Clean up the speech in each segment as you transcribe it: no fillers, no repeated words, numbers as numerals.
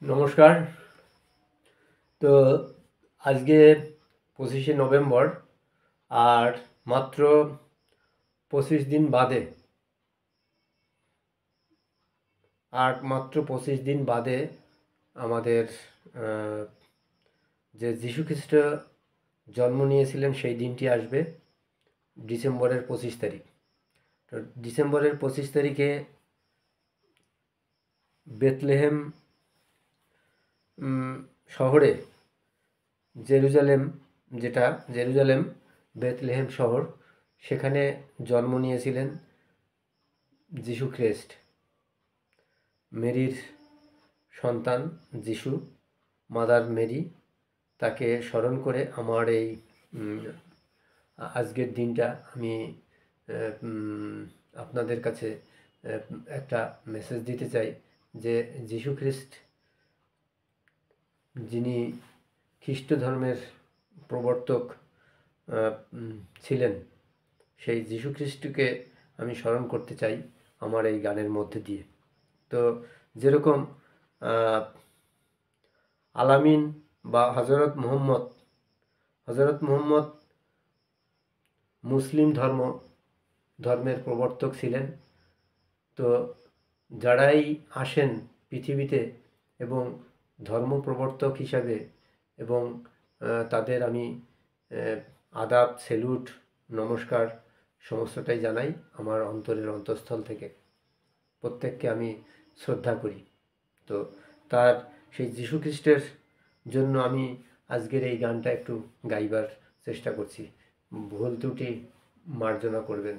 নমস্কার। তো আজকে 25শে নভেম্বর, আর মাত্র 25 দিন বাদে আমাদের আহ, যে যীশুখ্রিস্ট জন্ম নিয়েছিলেন সেই দিনটি আসবে, ডিসেম্বরের 25 তারিখ। তো ডিসেম্বরের 25 তারিখে বেথলেহেম শহরে, জেরুজালেম, যেটা জেরুজালেম বেথলেহেম শহর, সেখানে জন্ম নিয়েছিলেন যীশু খ্রিস্ট, মেরির সন্তান যীশু, মাদার মেরি। তাকে স্মরণ করে আমার এই আজকের দিনটা আমি আপনাদের কাছে একটা মেসেজ দিতে চাই যে যীশু খ্রিস্ট, যিনি খ্রিস্ট ধর্মের প্রবর্তক ছিলেন, সেই যীশু খ্রিস্টকে আমি স্মরণ করতে চাই আমার এই গানের মধ্যে দিয়ে। তো যেরকম আলামিন বা হজরত মুহম্মদ মুসলিম ধর্মের প্রবর্তক ছিলেন। তো যারাই আসেন পৃথিবীতে এবং ধর্ম প্রবর্তক হিসাবে, এবং তাদের আমি আদাব, সেলুট, নমস্কার সমস্তটাই জানাই আমার অন্তরের অন্তঃস্থল থেকে। প্রত্যেককে আমি শ্রদ্ধা করি। তো তার সেই যীশু খ্রিস্টের জন্য আমি আজকের এই গানটা একটু গাইবার চেষ্টা করছি। ভুল ত্রুটি মার্জনা করবেন।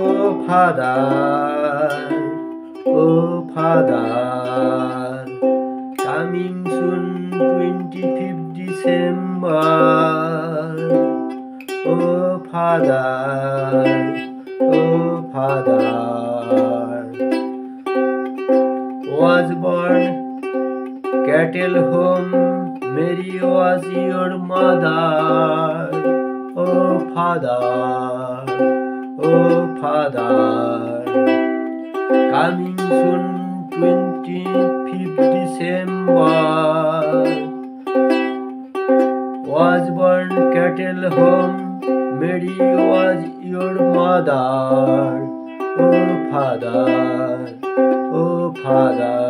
Oh father, oh father, coming soon 25th December. Oh father, oh father, was born cattle home, Mary was your mother. Oh father, oh father, coming soon 25th December, was born cattle home, Mary was your mother. Oh father, oh father,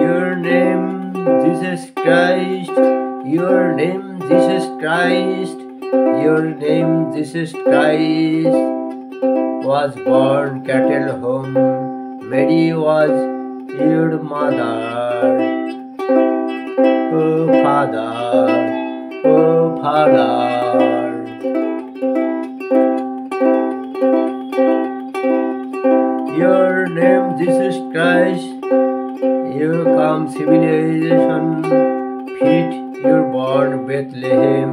your name Jesus Christ, your name Jesus Christ, your name Jesus Christ, was born cattle home, Mary was your mother. Oh father, oh father, your name Jesus Christ, you come civilization, fit your born Bethlehem.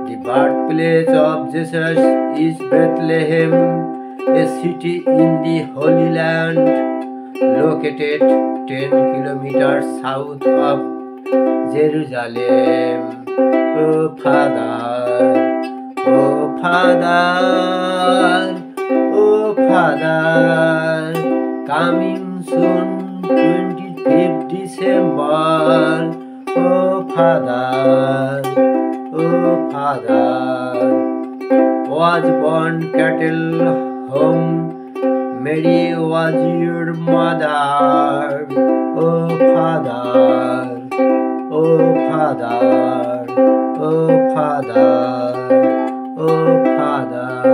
The birthplace of Jesus is Bethlehem, a city in the Holy Land, located 10 kilometers south of Jerusalem. Oh father, oh father, oh father, coming soon 25th December. Oh father, oh father, was born cattle home, Mary was your mother. Oh father, oh father, oh father, oh father.